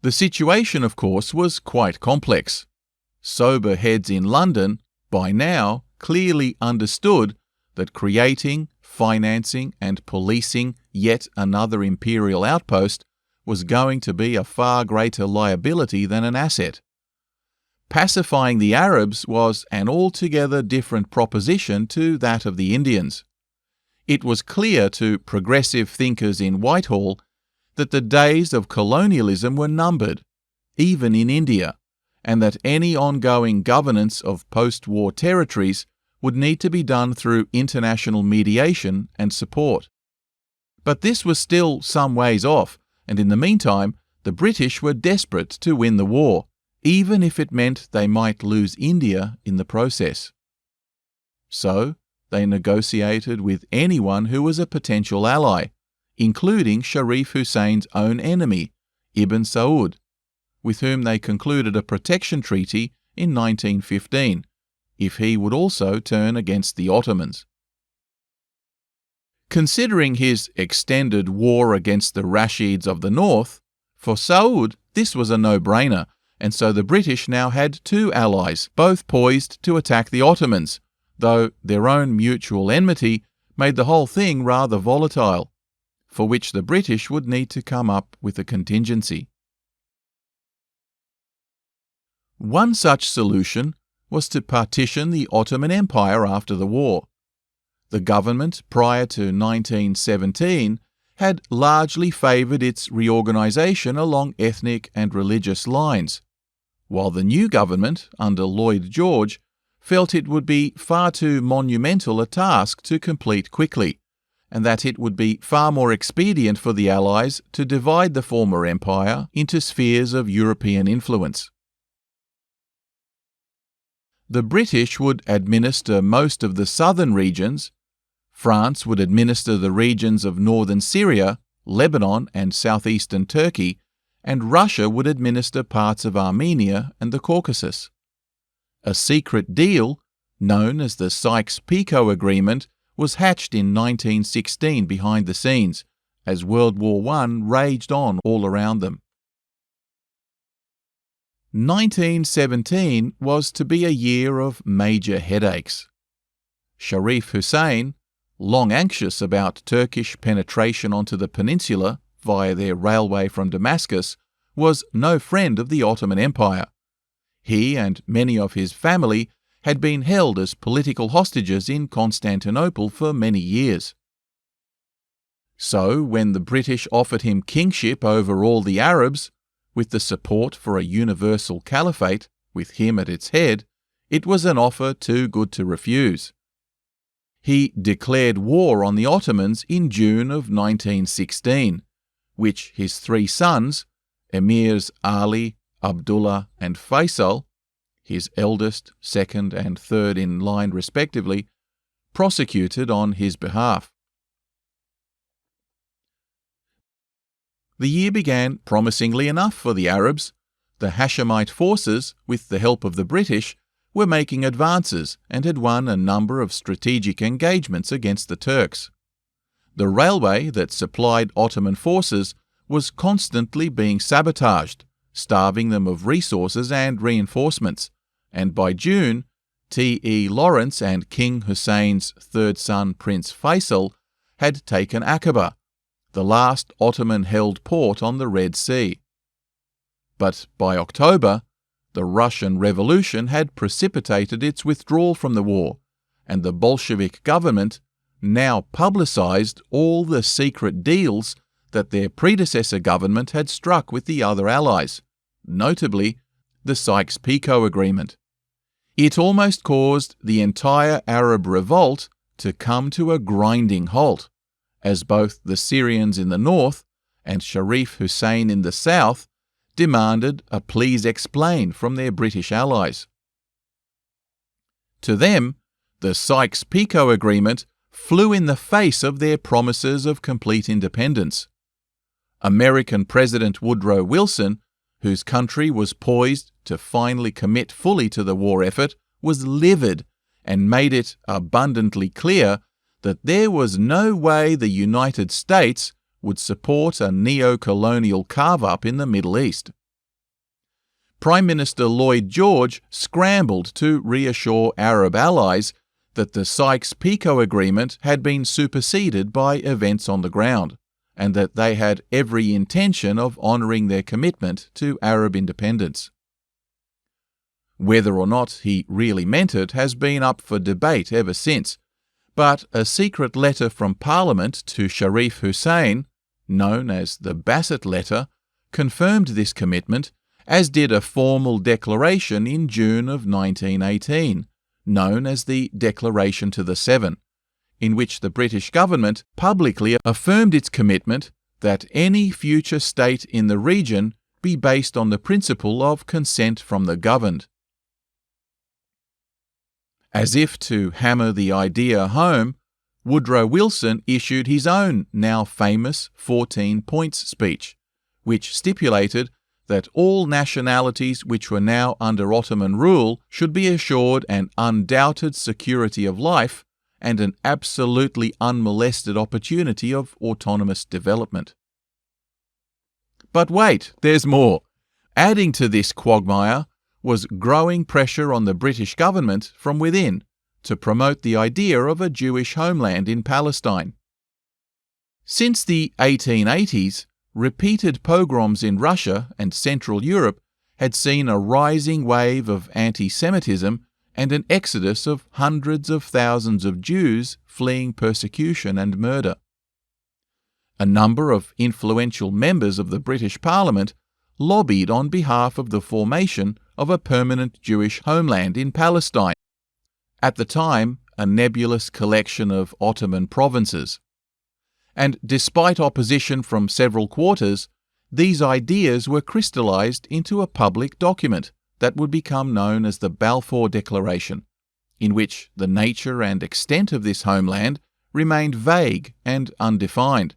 The situation, of course, was quite complex. Sober heads in London, by now, clearly understood that creating, financing, and policing yet another imperial outpost was going to be a far greater liability than an asset. Pacifying the Arabs was an altogether different proposition to that of the Indians. It was clear to progressive thinkers in Whitehall that the days of colonialism were numbered, even in India, and that any ongoing governance of post-war territories would need to be done through international mediation and support. But this was still some ways off, and in the meantime, the British were desperate to win the war, even if it meant they might lose India in the process. So, they negotiated with anyone who was a potential ally, including Sharif Hussein's own enemy, Ibn Saud, with whom they concluded a protection treaty in 1915, if he would also turn against the Ottomans. Considering his extended war against the Rashids of the north, for Saud this was a no-brainer, and so the British now had two allies, both poised to attack the Ottomans, though their own mutual enmity made the whole thing rather volatile, for which the British would need to come up with a contingency. One such solution was to partition the Ottoman Empire after the war. The government prior to 1917 had largely favoured its reorganisation along ethnic and religious lines, while the new government, under Lloyd George, felt it would be far too monumental a task to complete quickly, and that it would be far more expedient for the Allies to divide the former empire into spheres of European influence. The British would administer most of the southern regions, France would administer the regions of northern Syria, Lebanon and southeastern Turkey, and Russia would administer parts of Armenia and the Caucasus. A secret deal, known as the Sykes-Picot Agreement, was hatched in 1916 behind the scenes, as World War I raged on all around them. 1917 was to be a year of major headaches. Sharif Hussein, long anxious about Turkish penetration onto the peninsula via their railway from Damascus, was no friend of the Ottoman Empire. He and many of his family had been held as political hostages in Constantinople for many years. So, when the British offered him kingship over all the Arabs, with the support for a universal caliphate, with him at its head, it was an offer too good to refuse. He declared war on the Ottomans in June of 1916, which his three sons, Emirs Ali, Abdullah and Faisal, his eldest, second and third in line respectively, prosecuted on his behalf. The year began promisingly enough for the Arabs. The Hashemite forces, with the help of the British, were making advances and had won a number of strategic engagements against the Turks. The railway that supplied Ottoman forces was constantly being sabotaged, starving them of resources and reinforcements, and by June, T.E. Lawrence and King Hussein's third son Prince Faisal had taken Aqaba, the last Ottoman-held port on the Red Sea. But by October, the Russian Revolution had precipitated its withdrawal from the war, and the Bolshevik government now publicized all the secret deals that their predecessor government had struck with the other allies, notably the Sykes-Picot Agreement. It almost caused the entire Arab revolt to come to a grinding halt, as both the Syrians in the north and Sharif Hussein in the south demanded a please explain from their British allies. To them, the Sykes-Picot Agreement flew in the face of their promises of complete independence. American President Woodrow Wilson, whose country was poised to finally commit fully to the war effort, was livid and made it abundantly clear that there was no way the United States would support a neo-colonial carve-up in the Middle East. Prime Minister Lloyd George scrambled to reassure Arab allies that the Sykes-Picot Agreement had been superseded by events on the ground, and that they had every intention of honouring their commitment to Arab independence. Whether or not he really meant it has been up for debate ever since, but a secret letter from Parliament to Sharif Hussein, known as the Bassett Letter, confirmed this commitment, as did a formal declaration in June of 1918, known as the Declaration to the Seven, in which the British government publicly affirmed its commitment that any future state in the region be based on the principle of consent from the governed. As if to hammer the idea home, Woodrow Wilson issued his own now famous 14 points speech, which stipulated that all nationalities which were now under Ottoman rule should be assured an undoubted security of life and an absolutely unmolested opportunity of autonomous development. But wait, there's more. Adding to this quagmire was growing pressure on the British government from within to promote the idea of a Jewish homeland in Palestine. Since the 1880s, repeated pogroms in Russia and Central Europe had seen a rising wave of anti-Semitism and an exodus of hundreds of thousands of Jews fleeing persecution and murder. A number of influential members of the British Parliament lobbied on behalf of the formation of a permanent Jewish homeland in Palestine, at the time a nebulous collection of Ottoman provinces. And despite opposition from several quarters, these ideas were crystallized into a public document that would become known as the Balfour Declaration, in which the nature and extent of this homeland remained vague and undefined,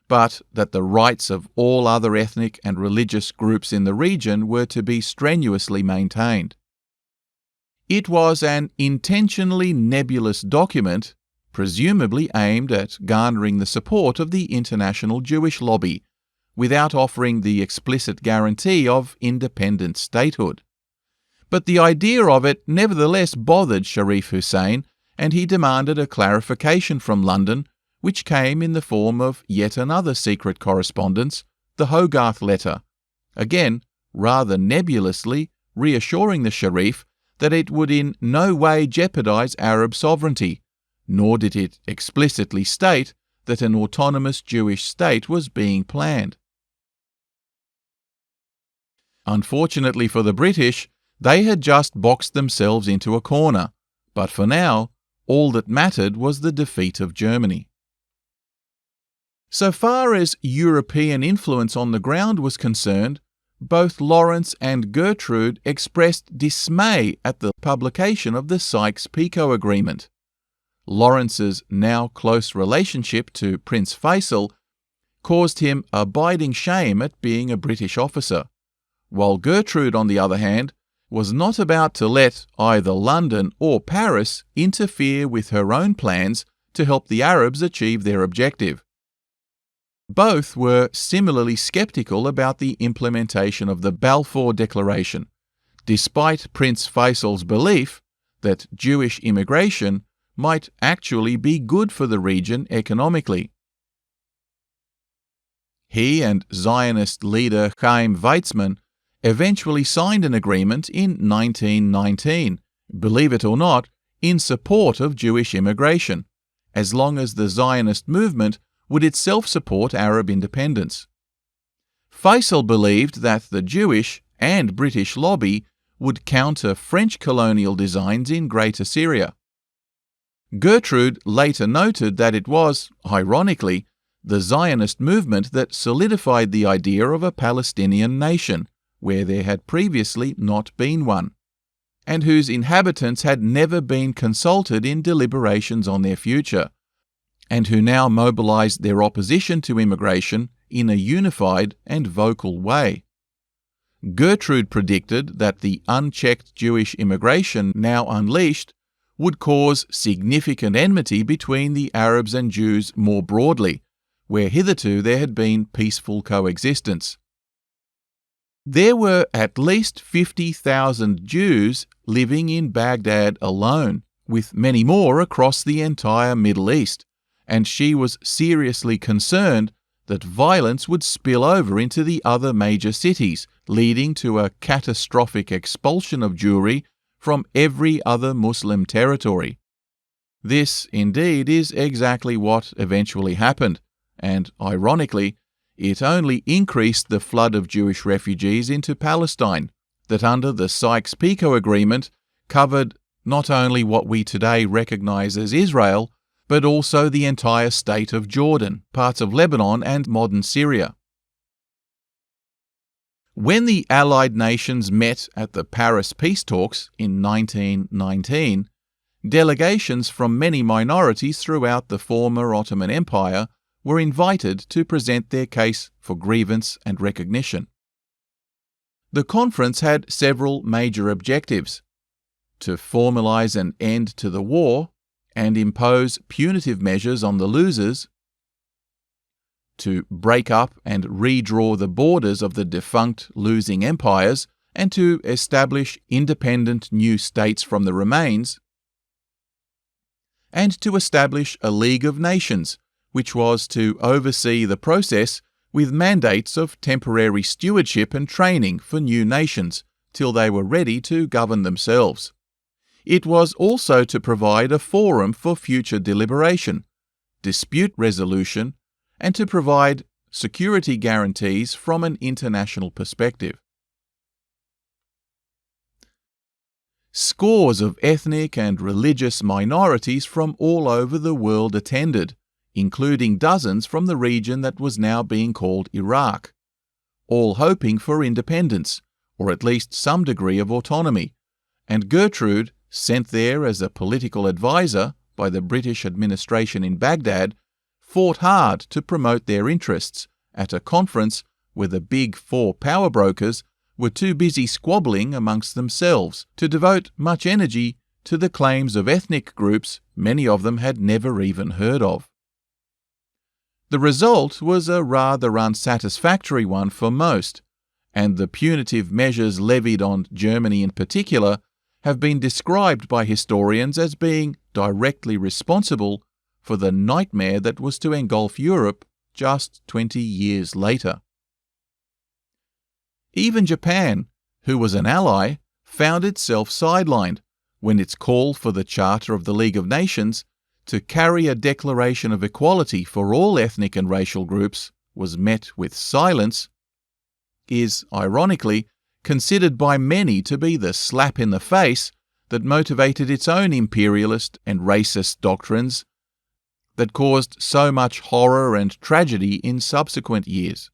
but that the rights of all other ethnic and religious groups in the region were to be strenuously maintained. It was an intentionally nebulous document, presumably aimed at garnering the support of the international Jewish lobby, without offering the explicit guarantee of independent statehood. But the idea of it nevertheless bothered Sharif Hussein, and he demanded a clarification from London, which came in the form of yet another secret correspondence, the Hogarth Letter, again rather nebulously reassuring the Sharif that it would in no way jeopardize Arab sovereignty, nor did it explicitly state that an autonomous Jewish state was being planned. Unfortunately for the British, they had just boxed themselves into a corner, but for now, all that mattered was the defeat of Germany. So far as European influence on the ground was concerned, both Lawrence and Gertrude expressed dismay at the publication of the Sykes-Picot Agreement. Lawrence's now close relationship to Prince Faisal caused him abiding shame at being a British officer, while Gertrude, on the other hand, was not about to let either London or Paris interfere with her own plans to help the Arabs achieve their objective. Both were similarly sceptical about the implementation of the Balfour Declaration, despite Prince Faisal's belief that Jewish immigration might actually be good for the region economically. He and Zionist leader Chaim Weizmann eventually signed an agreement in 1919, believe it or not, in support of Jewish immigration, as long as the Zionist movement would itself support Arab independence. Faisal believed that the Jewish and British lobby would counter French colonial designs in Greater Syria. Gertrude later noted that it was, ironically, the Zionist movement that solidified the idea of a Palestinian nation, where there had previously not been one, and whose inhabitants had never been consulted in deliberations on their future, and who now mobilized their opposition to immigration in a unified and vocal way. Gertrude predicted that the unchecked Jewish immigration now unleashed would cause significant enmity between the Arabs and Jews more broadly, where hitherto there had been peaceful coexistence. There were at least 50,000 Jews living in Baghdad alone, with many more across the entire Middle East, and she was seriously concerned that violence would spill over into the other major cities, leading to a catastrophic expulsion of Jewry from every other Muslim territory. This, indeed, is exactly what eventually happened, and, ironically, it only increased the flood of Jewish refugees into Palestine that under the Sykes-Picot Agreement covered not only what we today recognize as Israel, but also the entire state of Jordan, parts of Lebanon and modern Syria. When the Allied nations met at the Paris peace talks in 1919, delegations from many minorities throughout the former Ottoman Empire were invited to present their case for grievance and recognition. The conference had several major objectives: to formalize an end to the war and impose punitive measures on the losers, to break up and redraw the borders of the defunct losing empires and to establish independent new states from the remains, and to establish a League of Nations, which was to oversee the process with mandates of temporary stewardship and training for new nations till they were ready to govern themselves. It was also to provide a forum for future deliberation, dispute resolution, and to provide security guarantees from an international perspective. Scores of ethnic and religious minorities from all over the world attended, including dozens from the region that was now being called Iraq, all hoping for independence, or at least some degree of autonomy, and Gertrude, sent there as a political advisor by the British administration in Baghdad, fought hard to promote their interests at a conference where the big four power brokers were too busy squabbling amongst themselves to devote much energy to the claims of ethnic groups many of them had never even heard of. The result was a rather unsatisfactory one for most, and the punitive measures levied on Germany in particular have been described by historians as being directly responsible for the nightmare that was to engulf Europe just 20 years later. Even Japan, who was an ally, found itself sidelined when its call for the Charter of the League of Nations to carry a declaration of equality for all ethnic and racial groups was met with silence, is, ironically, considered by many to be the slap in the face that motivated its own imperialist and racist doctrines that caused so much horror and tragedy in subsequent years.